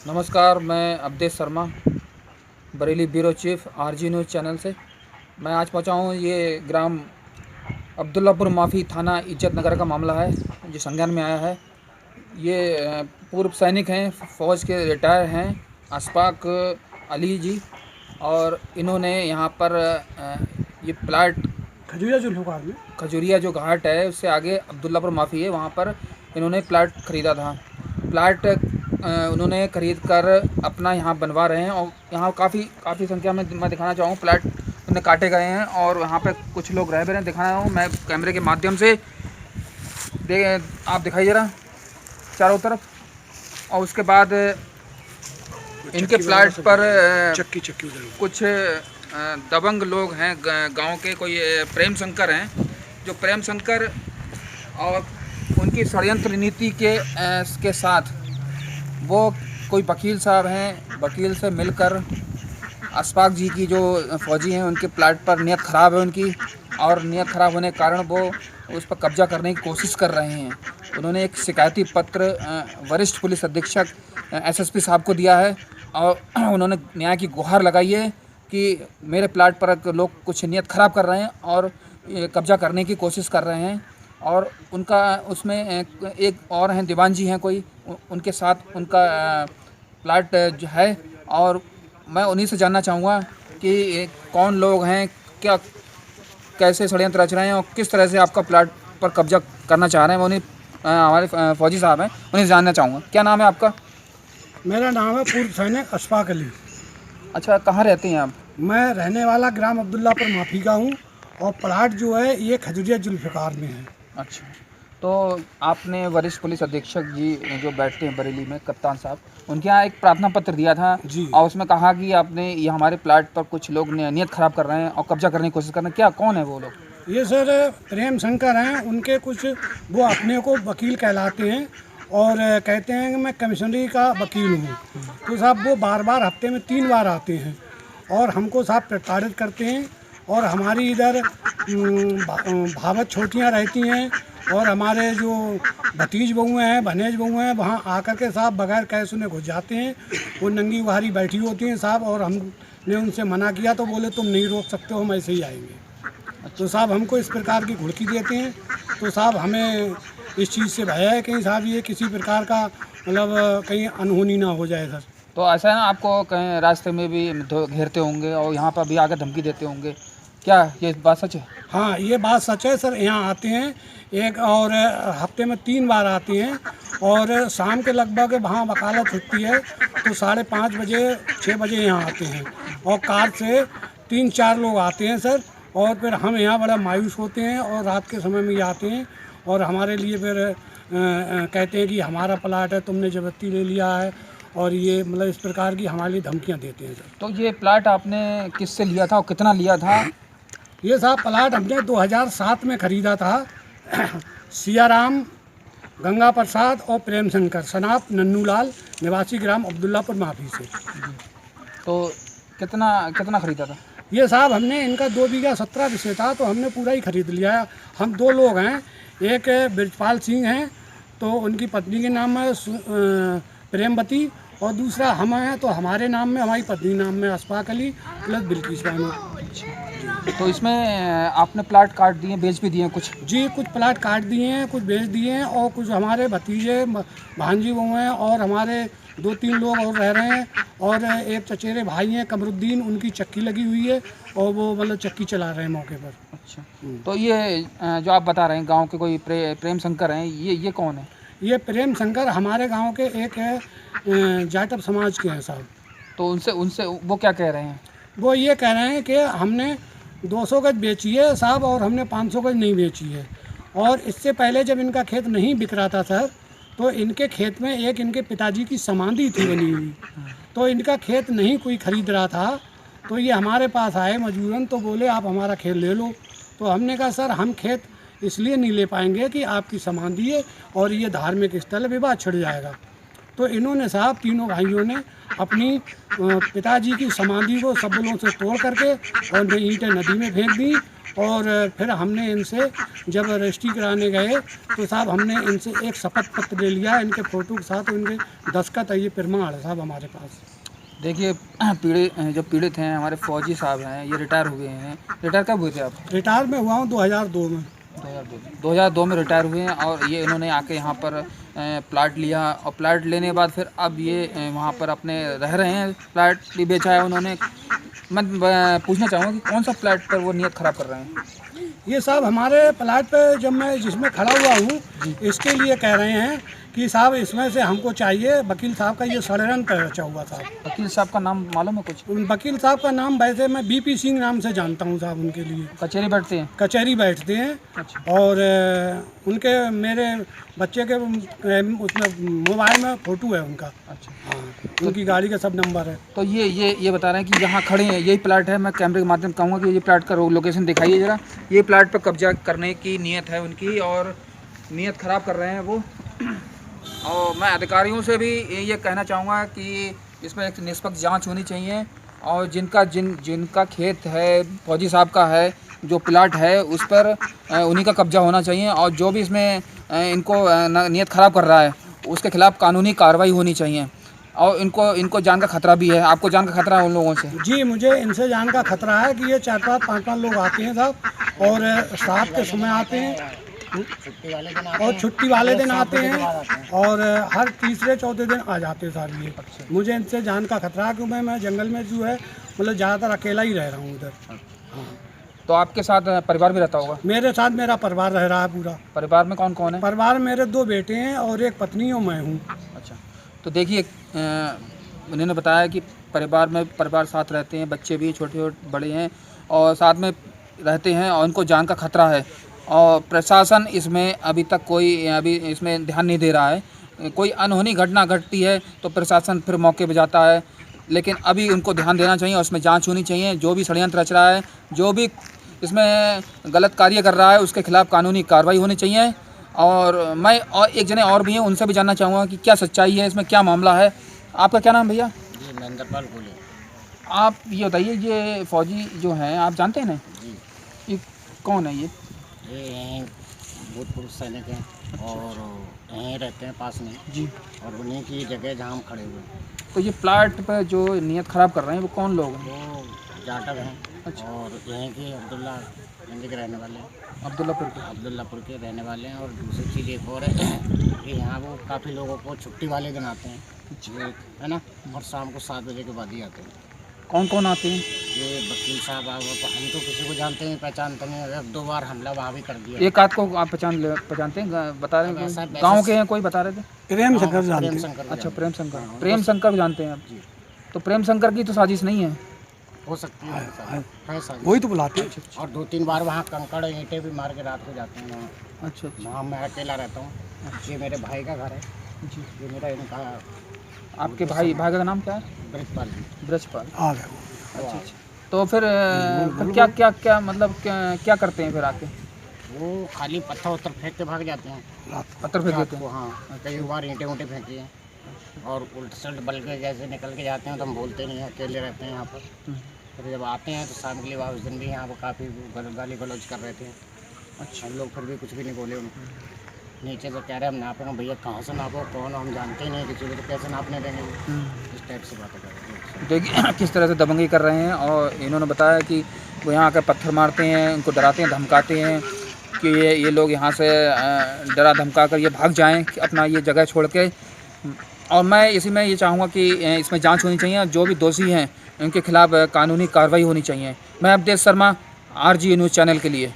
नमस्कार, मैं Awadhesh Sharma, Bareilly bureau chief RG news channel से। मैं आज पहुंचा हूं। ये ग्राम अब्दुल्लापुर माफ़ी थाना इज्जत नगर का मामला है जो संज्ञान में आया है। ये पूर्व सैनिक हैं, फ़ौज के रिटायर हैं, अशफाक अली जी। और इन्होंने यहाँ पर ये प्लाट खजूरिया जुल्फ़िकार में। खजूरिया जो घाट है उससे आगे अब्दुल्लापुर माफ़ी है, वहाँ पर इन्होंने प्लाट ख़रीदा था। प्लाट उन्होंने ख़रीद कर अपना यहाँ बनवा रहे हैं और यहाँ काफ़ी काफ़ी संख्या में मैं दिखाना चाहूँ प्लाट उन्हें काटे गए हैं और वहाँ पे कुछ लोग रह भी रहे हैं। दिखाना हूँ मैं कैमरे के माध्यम से, आप दिखाइए ज़रा चारों तरफ। और उसके बाद इनके प्लाट पर चक्की चक्की कुछ दबंग लोग हैं गांव के, कोई प्रेम शंकर हैं, जो प्रेम शंकर और उनकी षड्यंत्र नीति के साथ वो कोई वकील साहब हैं, वकील से मिलकर अशफाक जी की जो फौजी हैं उनके प्लाट पर नियत ख़राब है उनकी, और नियत ख़राब होने के कारण वो उस पर कब्जा करने की कोशिश कर रहे हैं। उन्होंने एक शिकायती पत्र वरिष्ठ पुलिस अधीक्षक एसएसपी साहब को दिया है और उन्होंने न्याय की गुहार लगाई है कि मेरे प्लाट पर लोग कुछ नियत ख़राब कर रहे हैं और कब्जा करने की कोशिश कर रहे हैं। और उनका उसमें एक और हैं, दीवान जी हैं कोई, उनके साथ उनका प्लाट जो है। और मैं उन्हीं से जानना चाहूँगा कि कौन लोग हैं, क्या कैसे षड्यंत्र रच रहे हैं और किस तरह से आपका प्लाट पर कब्जा करना चाह रहे हैं। मैं उन्हीं हमारे फौजी साहब हैं, उन्हें जानना चाहूँगा। क्या नाम है आपका? मेरा नाम है पूर्व सैनिक अशफाक अली। अच्छा, कहाँ रहते हैं आप? मैं रहने वाला ग्राम अब्दुल्लापुर माफ़ी का हूँ और प्लाट जो है ये खजूरिया जुल्फ़िकार में है। अच्छा, तो आपने वरिष्ठ पुलिस अधीक्षक जी जो बैठते हैं बरेली में, कप्तान साहब, उनके यहाँ एक प्रार्थना पत्र दिया था जी। और उसमें कहा कि आपने ये हमारे प्लाट पर कुछ लोग नियत ख़राब कर रहे हैं और कब्जा करने की कोशिश कर रहे हैं। क्या कौन है वो लोग? ये सर प्रेम शंकर हैं, उनके कुछ वो अपने को वकील कहलाते हैं और कहते हैं कि मैं कमिश्नरी का वकील हूँ। तो साहब वो बार बार हफ्ते में 3 बार आते हैं और हमको साहब प्रताड़ित करते हैं। और हमारी इधर भावत छोटियाँ रहती हैं और हमारे जो भतीज बहुएँ हैं, भनेज बहुएँ हैं, वहाँ आकर के साहब बगैर कहे सुने घुस जाते हैं। वो नंगी गुहारी बैठी होती हैं साहब, और हमने उनसे मना किया तो बोले तुम नहीं रोक सकते हो, हम ऐसे ही आएंगे। तो साहब हमको इस प्रकार की घुड़की देते हैं। तो साहब हमें इस चीज़ से भय है कहीं साहब ये किसी प्रकार का मतलब कहीं अनहोनी ना हो जाए सर। तो ऐसा है ना, आपको कहीं रास्ते में भी घेरते होंगे और यहाँ पर भी आकर धमकी देते होंगे, क्या ये बात सच है? हाँ, ये बात सच है सर। यहाँ आते हैं एक और हफ्ते में 3 बार आते हैं और शाम के लगभग वहाँ वकालत होती है तो 5:30 बजे 6 बजे यहाँ आते हैं और कार से 3-4 लोग आते हैं सर। और फिर हम यहाँ बड़ा मायूस होते हैं और रात के समय में ये आते हैं और हमारे लिए फिर कहते हैं कि हमारा प्लाट है, तुमने ज़बरदस्ती ले लिया है, और ये मतलब इस प्रकार की हमारे लिए धमकियाँ देते हैं सर। तो ये प्लाट आपने किससे लिया था और कितना लिया था? ये साहब प्लाट हमने 2007 में ख़रीदा था। सियाराम, गंगा प्रसाद और प्रेम शंकर सनाप नन्नूलाल निवासी ग्राम अब्दुल्लापुर माफ़ी से। तो कितना कितना ख़रीदा था? ये साहब हमने इनका 2 बीघा 17 विषय था तो हमने पूरा ही खरीद लिया है। हम 2 लोग हैं, एक ब्रजपाल सिंह हैं तो उनकी पत्नी के नाम है प्रेमवती, और दूसरा हम हैं तो हमारे नाम में, हमारी पत्नी नाम में अशफाक अली प्लस बिल्किस बानो। तो इसमें आपने प्लाट काट दिए, बेच भी दिए कुछ? जी, कुछ प्लाट काट दिए हैं, कुछ बेच दिए हैं और कुछ हमारे भतीजे भांजी बहू हैं और हमारे 2-3 लोग और रह रहे हैं। और एक चचेरे भाई हैं कमरुद्दीन, उनकी चक्की लगी हुई है और वो मतलब चक्की चला रहे हैं मौके पर। अच्छा, तो ये जो आप बता रहे हैं गांव के कोई प्रेम शंकर हैं, ये कौन है? ये प्रेम शंकर हमारे गांव के एक है जाटव समाज के हैं साहब। तो उनसे उनसे वो क्या कह रहे हैं? वो ये कह रहे हैं कि हमने 200 गज बेची है साहब और हमने 500 गज नहीं बेची है। और इससे पहले जब इनका खेत नहीं बिक रहा था सर, तो इनके खेत में एक इनके पिताजी की समाधि थी बनी हुई, तो इनका खेत नहीं कोई ख़रीद रहा था। तो ये हमारे पास आए मजबूरन, तो बोले आप हमारा खेत ले लो। तो हमने कहा सर हम खेत इसलिए नहीं ले पाएंगे कि आपकी समाधि है और ये धार्मिक स्थल, विवाद छिड़ जाएगा। तो इन्होंने साहब तीनों भाइयों ने अपनी पिताजी की समाधि को सबलों से तोड़ करके और ईंटें नदी में फेंक दी और फिर हमने इनसे जब रजिस्ट्री कराने गए तो साहब हमने इनसे एक शपथ पत्र ले लिया इनके फ़ोटो के साथ, इनके दस्तखत है, ये प्रमाण है साहब हमारे पास। देखिए जो पीड़ित हैं हमारे फौजी साहब हैं, ये रिटायर हो गए हैं। रिटायर कब हुए थे आप? रिटायर में हुआ हूँ 2002 में। 2002 में रिटायर हुए हैं और ये इन्होंने आके यहाँ पर प्लाट लिया और प्लाट लेने के बाद फिर अब ये वहाँ पर अपने रह रहे हैं। प्लाट भी बेचा है उन्होंने। मैं पूछना चाहूँगा कि कौन सा प्लाट पर वो नियत ख़राब कर रहे हैं? ये साहब हमारे प्लाट पे जब मैं जिसमें खड़ा हुआ हूँ इसके लिए कह रहे हैं कि साहब इसमें से हमको चाहिए। वकील साहब का ये षड्यंत्र रचा हुआ था। वकील साहब का नाम मालूम है कुछ? वकील साहब का नाम वैसे मैं बीपी सिंह नाम से जानता हूँ साहब। उनके लिए कचहरी बैठते हैं? कचहरी बैठते हैं। अच्छा। और उनके मेरे बच्चे के उसमें मोबाइल में फ़ोटो है उनका। अच्छा। हाँ, उनकी गाड़ी का सब नंबर है। तो ये बता रहे हैं कि यहाँ खड़े हैं यही प्लाट है। मैं कैमरे के माध्यम से कहूँगा कि ये प्लाट का लोकेशन दिखाइए ज़रा। ये प्लाट पर कब्जा करने की नीयत है उनकी और नीयत ख़राब कर रहे हैं वो। और मैं अधिकारियों से भी ये कहना चाहूँगा कि इसमें एक निष्पक्ष जांच होनी चाहिए और जिनका खेत है फौजी साहब का है, जो प्लाट है उस पर उन्हीं का कब्जा होना चाहिए और जो भी इसमें इनको नीयत ख़राब कर रहा है उसके खिलाफ़ कानूनी कार्रवाई होनी चाहिए। और इनको जान का खतरा भी है। आपको जान का खतरा है उन लोगों से? जी, मुझे इनसे जान का खतरा है कि ये 4-4, 5-5 लोग आते हैं साहब और रात के समय आते हैं और छुट्टी वाले दिन आते हैं और हर तीसरे चौथे दिन आ जाते हैं सारे ये। मुझे इनसे जान का खतरा है क्योंकि मैं जंगल में जो है मतलब ज़्यादातर अकेला ही रह रहा हूँ उधर। हाँ। तो आपके साथ परिवार भी रहता होगा? मेरे साथ मेरा परिवार रह रहा है पूरा। परिवार में कौन कौन है? परिवार में मेरे 2 बेटे हैं और एक पत्नी और मैं हूँ। अच्छा। तो देखिए उन्होंने बताया कि परिवार साथ रहते हैं, बच्चे भी छोटे बड़े हैं और साथ में रहते हैं और उनको जान का खतरा है और प्रशासन इसमें अभी तक अभी इसमें ध्यान नहीं दे रहा है। कोई अनहोनी घटना घटती है तो प्रशासन फिर मौके पर जाता है, लेकिन अभी उनको ध्यान देना चाहिए और उसमें जांच होनी चाहिए। जो भी षड्यंत्र रच रहा है, जो भी इसमें गलत कार्य कर रहा है उसके खिलाफ़ कानूनी कार्रवाई होनी चाहिए। और मैं और एक जने और भी हैं उनसे भी जानना चाहूँगा कि क्या सच्चाई है इसमें, क्या मामला है। आपका क्या नाम भैया? जी, महेंद्रपाल बोले। आप ये बताइए, ये फौजी जो हैं आप जानते हैं ना? जी। ये कौन है? ये भूतपूर्व सैनिक हैं और यहीं रहते हैं पास में जी। और उन्हीं की जगह जहाँ हम खड़े हुए हैं। तो ये प्लाट पर जो नियत ख़राब कर रहे हैं वो कौन लोग हैं? वो जाटव हैं। अच्छा। और यहीं के अब्दुल्ला गंज के रहने वाले हैं। अब्दुल्लापुर के रहने वाले हैं। और दूसरी चीज़ एक और है कि यहाँ वो काफ़ी लोगों को छुट्टी वाले दिन आते हैं, है ना, और शाम को 7 बजे के बाद ही आते हैं। कौन कौन आते हैं? ये वकील साहब हम तो किसी को जानते नहीं, पहचानते नहीं। अगर 2 बार हमला वहाँ भी कर दिया। एक आध को आप पहचानते हैं? बता रहे हैं गाँव के हैं, कोई बता रहे थे? प्रेम शंकर जानते हैं। अच्छा, प्रेम शंकर जानते हैं आप? तो प्रेम शंकर की तो साजिश नहीं है? हो सकती है साजिश। वही तो बुलाते हैं। और 2-3 बार वहाँ कंकड़ ईंटें भी मार के रात को जाते हैं वहाँ। अच्छा। वहाँ मैं अकेला रहता हूँ। ये मेरे भाई का घर है जी। ये मेरा इनका। आपके भाई का नाम क्या है? ब्रजपाल। ब्रजपाल। आ गए। अच्छा। तो फिर क्या मतलब क्या करते हैं फिर आके? वो खाली पत्थर उत्तर फेंक के भाग जाते हैं। पत्थर फेंक देते हैं? हाँ, कई बार ईंटें फेंकी हैं और उल्ट सल्ट बल के जैसे निकल के जाते हैं तो हम बोलते नहीं हैं, अकेले रहते हैं यहाँ पर। फिर जब आते हैं तो शाम के लिए उस दिन भी यहाँ पर काफ़ी गाली गलौज कर रहे थे। अच्छा। हम लोग फिर भी कुछ भी नहीं बोले उनको। नीचे तो कह रहे हम नापेंगे। भैया कहाँ से नापो, कौन, हम जानते ही नहीं किसी को, तो कैसे नापने देंगे? इस टाइप से बातें कर रहे हैं। देखिए किस तरह से दबंगी कर रहे हैं। और इन्होंने बताया कि वो यहाँ आकर पत्थर मारते हैं, उनको डराते हैं, धमकाते हैं कि ये लोग यहाँ से डरा धमका कर ये भाग जाएं अपना ये जगह छोड़ के। और मैं इसी में ये चाहूँगा कि इसमें जांच होनी चाहिए। जो भी दोषी हैं उनके खिलाफ़ कानूनी कार्रवाई होनी चाहिए। मैं Awadhesh Sharma, RG news channel के लिए।